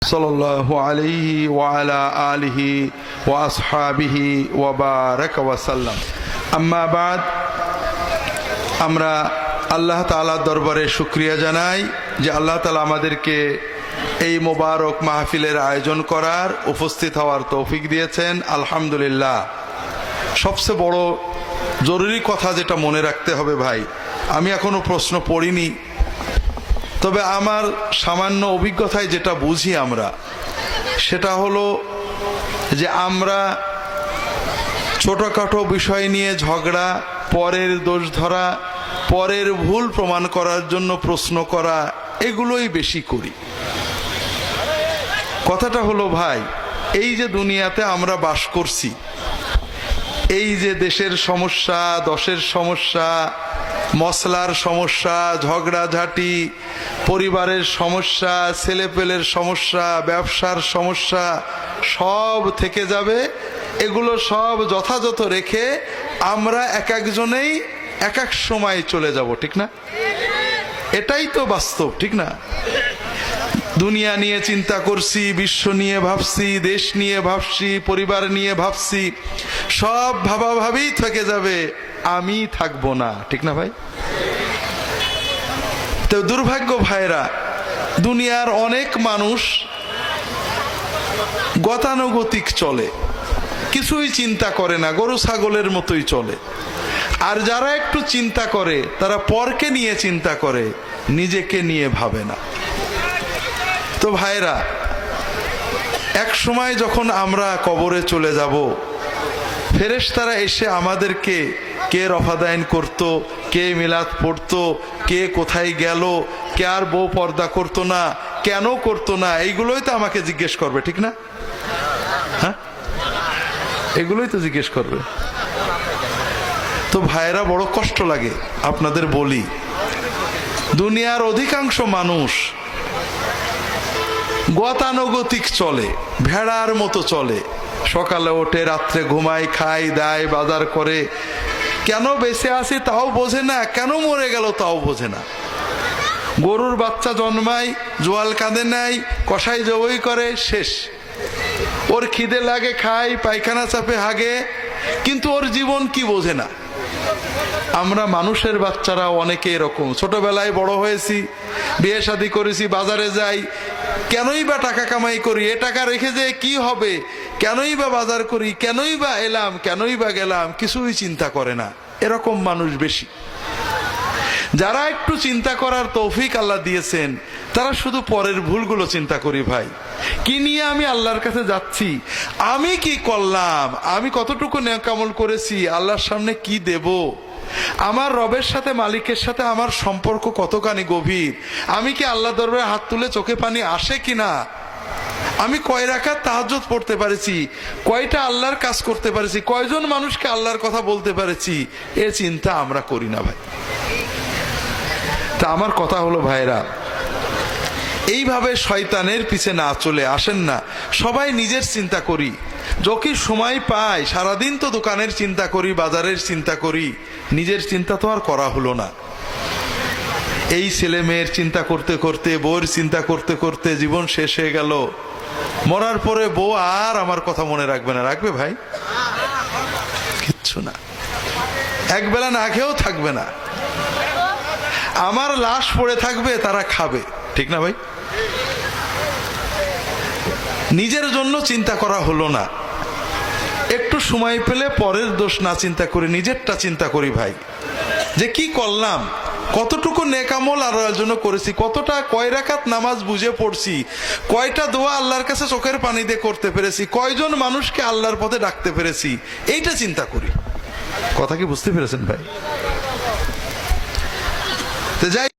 সাল্লাল্লাহু আলাইহি ওয়া আলা আলিহি ওয়া আসহাবিহি ওয়া বারাকা ওয়া সাল্লাম। আম্মা বাদ, আমরা আল্লাহ তাআলার দরবারে শুকরিয়া জানাই যে আল্লাহ তাআলা আমাদেরকে এই মোবারক মাহফিলের আয়োজন করার, উপস্থিত হওয়ার তৌফিক দিয়েছেন। আলহামদুলিল্লাহ। সবচেয়ে বড় জরুরি কথা যেটা মনে রাখতে হবে ভাই, আমি এখনো প্রশ্ন পড়িনি, তবে আমার সামান্য অভিজ্ঞতায় যেটা বুঝি আমরা, সেটা হলো যে আমরা ছোটখাটো বিষয় নিয়ে ঝগড়া, পরের দোষ ধরা, পরের ভুল প্রমাণ করার জন্য প্রশ্ন করা, এগুলোই বেশি করি। কথাটা হলো ভাই, এই যে দুনিয়াতে আমরা বাস করছি, এই যে দেশের সমস্যা, দশের সমস্যা, মশলার সমস্যা, ঝগড়াঝাটি, পরিবারের সমস্যা, ছেলেপেলের সমস্যা, ব্যবসার সমস্যা, সব থেকে যাবে। এগুলো সব যথাযথ রেখে আমরা এক একজনেই এক এক সময় চলে যাব, ঠিক না? এটাই তো বাস্তব, ঠিক না? দুনিয়া নিয়ে চিন্তা করছি, বিশ্ব নিয়ে ভাবছি, দেশ নিয়ে ভাবছি, পরিবার নিয়ে ভাবছি, সব ভাবাভাবি থেকে যাবে, আমি থাকবো না, ঠিক না ভাই? তো দুর্ভাগ্য ভাইরা, দুনিয়ার অনেক মানুষ গতানুগতিক চলে, কিছুই চিন্তা করে না, গরু ছাগলের মতোই চলে। আর যারা একটু চিন্তা করে, তারা পরকে নিয়ে চিন্তা করে, নিজেকে নিয়ে ভাবে না। তো ভাইরা, এক সময় যখন আমরা কবরে চলে যাব, ফেরেশতারা এসে আমাদেরকে কে রফাদাইন করত, কে মিলাদ পড়তো, কে কোথায় গেল, কে আর বউ পর্দা করতো না, কেন করতো না, এইগুলোই তো আমাকে জিজ্ঞেস করবে, ঠিক না? হ্যাঁ, এগুলোই তো জিজ্ঞেস করবে। তো ভাইরা, বড় কষ্ট লাগে আপনাদের বলি, দুনিয়ার অধিকাংশ মানুষ গতানুগতিক চলে, ভেড়ার মতো চলে। সকালে ওঠে, রাত্রে ঘুমায়, খায়, দায়, বাজার করে। কেন বেঁচে আছি তাও বোঝে না, কেন মরে গেল তাও বোঝে না। গরুর বাচ্চা জন্মায়, জোয়াল কাঁদে নাই, কষাই জবই করে, শেষ। ওর খিদে লাগে, খায়, পায়খানা চাপে, হাগে, কিন্তু ওর জীবন কি বোঝে না। আমরা মানুষের বাচ্চারা অনেকে এরকম, ছোটবেলায় বড় হয়েছি, বিয়ে শাদী করেছি, বাজারে যাই, কেনই বা টাকা কামাই করি, এ টাকা রেখে যে কি হবে, কেনই বা বাজার করি, কেনই বা এলাম, কেনই বা গেলাম, কিছুই চিন্তা করে না। এরকম মানুষ বেশি। যারা একটু চিন্তা করার তৌফিক আল্লাহ দিয়েছেন, তারা শুধু পরের ভুলগুলো চিন্তা করি। ভাই, কি নিয়ে আমি আল্লাহর কাছে যাচ্ছি, আমি কি করলাম, আমি কতটুকু নেকামল করেছি, আল্লাহর সামনে কি দেব, আমার রবের সাথে, মালিকের সাথে আমার সম্পর্ক কতখানি গভীর, আমি কি আল্লাহ দরবারে হাত তুলে চোখে পানি আসে কিনা, আমি কয় রাকাত তাহাজ্জুদ পড়তে পারেছি, কয়টা আল্লাহর কাজ করতে পারেছি, কয়জন মানুষকে আল্লাহর কথা বলতে পারেছি, এ চিন্তা আমরা করি না ভাই। তা আমার কথা হলো ভাইরা, এইভাবে শয়তানের পিছে না চলে আসেন না, সবাই নিজের চিন্তা করি। যখন সময় পাই, সারাদিন তো দোকানের চিন্তা করি, বাজারের চিন্তা করি, নিজের চিন্তা তো আর করা হলো না। এই ছেলে মেয়ের চিন্তা করতে করতে, বউয়ের চিন্তা করতে করতে জীবন শেষ হয়ে গেল। মরার পরে বউ আর আমার কথা মনে রাখবে না, রাখবে ভাই? কিচ্ছু না। একবেলা না খেয়েও থাকবে না, আমার লাশ পড়ে থাকবে, তারা খাবে, ঠিক না ভাই? নিজের জন্য চিন্তা করা হলো না। একটু সময় পেলে পরের দোষ না চিন্তা করি, নিজেরটা চিন্তা করি ভাই, যে কি করলাম, কতটুকু নেকামল আল্লাহর জন্য করেছি, কতটা, কয় রাকাত নামাজ বুঝে পড়ছি, কয়টা দোয়া আল্লাহর কাছে চোখের পানি দিয়ে করতে পেরেছি, কয়জন মানুষকে আল্লাহর পথে ডাকতে পেরেছি, এইটা চিন্তা করি। কথা কি বুঝতে পেরেছেন ভাই? তো যাই